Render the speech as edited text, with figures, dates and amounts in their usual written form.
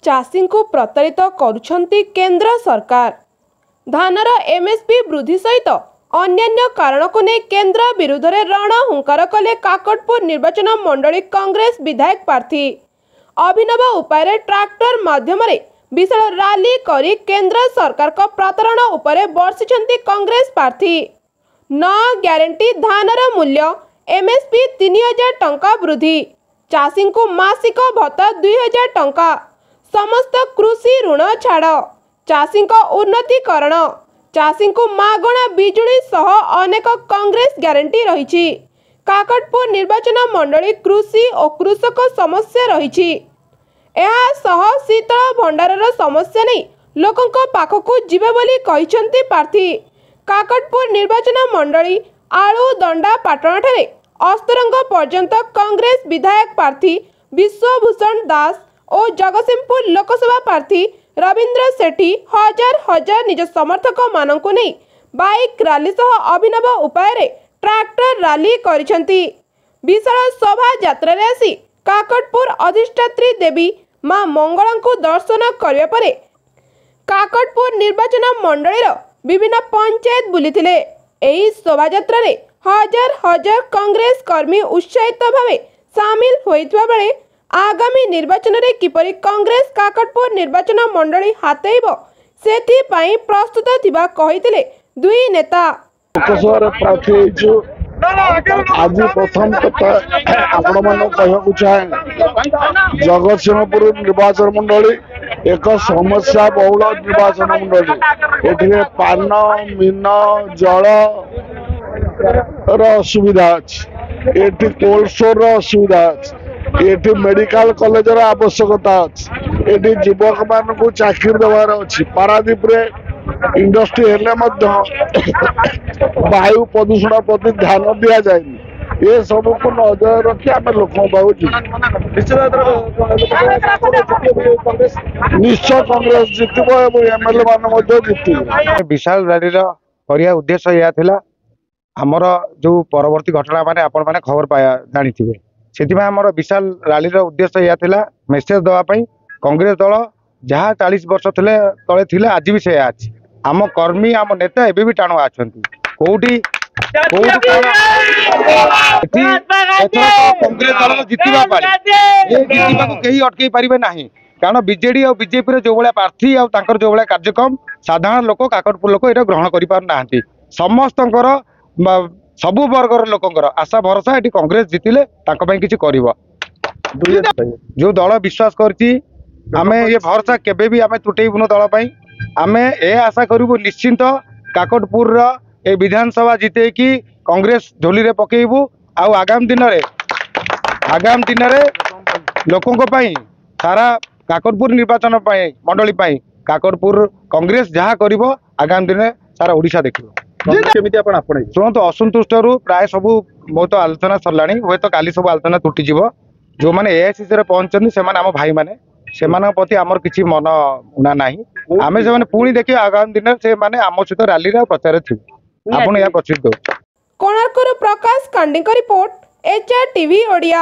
चाषी को प्रतारित करुछंती केंद्र सरकार। धानर एमएसपी वृद्धि सहित अन्यान्य कारण को नहीं केंद्र विरुद्ध रे रण हुंकार कले काकटपुर निर्वाचन मंडली कांग्रेस विधायक प्रार्थी। अभिनव उपाय ट्रैक्टर माध्यम विशाल रैली करी केंद्र सरकार को प्रतारण उपरे बर्षिछंती कांग्रेस प्रार्थी। न ग्यारंटी धानर मूल्य एमएसपी 3000 टंका वृद्धि, चाषी को मासिक भत्ता 2000 टंका, समस्त कृषि ऋण छाड़, चाषी उन्नतीकरण, चाषी को मागणा बिजुली सह अनेक कांग्रेस ग्यारंटी रही। काकटपुर निर्वाचन मंडली कृषि और कृषक समस्या रही। शीतल भंडार समस्या नहीं लोकों पाखकू जीवे बोली कहिसंती प्रार्थी। काकटपुर निर्वाचन मंडली आलू दंडा पाटण ठारे अस्तरंग पर्यंत कांग्रेस विधायक प्रार्थी विश्वभूषण दास और जगतसिंहपुर लोकसभा प्रार्थी रविंद्र सेठी हजार हजार निज समर्थक मानक नहीं बाइक रैली सह अभिनव उपाय ट्रैक्टर रैली करिसेंती। विशाल शोभा यात्रा रे आसी काकटपुर अधिष्ठात्री देवी मां मंगला को दर्शन करने पर काकटपुर निर्वाचन मंडली विभिन्न पंचायत बुली। एही शोभा यात्रा रे हजार हजार कांग्रेस कर्मी उत्साहित भावे सामिल होइतबा बेले आगामी निर्वाचन रे किपरि कांग्रेस काकटपुर निर्वाचन मंडली हातेइबो सेथि पई प्रस्तुत थिबा कहिथिले दुई नेता। आज प्रथम कथा आपण मान कहू चाहे जगतसिंहपुर निर्वाचन मंडली एक समस्या बहुल निर्वाचन मंडली। एठिले पान मीन जल असुविधा अच्छी, एटी कोल्ड स्टोर असुविधा अच्छी, एटी मेडिकल कॉलेज आवश्यकता अच्छी, एटी युवक मान को चाकरी देवार अच्छी। पारादीप रे इंडस्ट्री हेले मध्य वायु प्रदूषण प्रति ध्यान दिया जाए। ये सब को नजर रखी आम लोक निश्चय कांग्रेस जितब एमएलए मान जितब। विशाल रैली करिया उद्देश्य यह थिला आमर जो परवर्ती घटना माने आपण माने खबर पाया जानी थिबे सेति आमर विशाल रैली उद्देश्य यह थिला मेसेज दवा पई कांग्रेस दल जहाँ 40 वर्ष थिले तले थिले आज भी से अछि। आम कर्मी आम नेता एबे भी टाणुआ अछंती कोउटी कांग्रेस दल जितवा पारे ए जितवा को केही अटकई परिबे नाही कारण बीजेडी और बीजेपी रे जो भले प्रार्थी और तांकर जो भले कार्यक्रम साधारण लोक काकटपुर लोक एटा ग्रहण करि पार नाहंती। समस्तंकर सबु वर्गर लोकंकर आशा भरोसा एटी कांग्रेस जितिले तांको पई किछि करिवो। जो दल विश्वास करछि आमे ये भरोसा केबे भी आमे तुटेइबुनो दल पई आमे ए आशा करिवो निश्चिंत काकटपुर रा ए विधानसभा जिते कि कांग्रेस झोली रे पकेइबु आ आगामी दिन रे लोकों को पई सारा काकटपुर निर्वाचन मंडली काकटपुर कांग्रेस जहाँ करिवो आगामी दिन सारा ओडिशा देखिबो। शुणु असंतुष्ट प्राय सब बहुत आलोचना सरलाणी हे तो काली सब आलोचना तुटीज जो मैंने एआईसीसी रे पहुंचनी से आम भाई मैंने से प्रति आमर किसी मन उना ना आम से पुणी देखिए आगामी दिन से आम सहित रैली प्रचार थे आप प्रसिद्ध। Konark Prakash Kandi report HR TV Odia.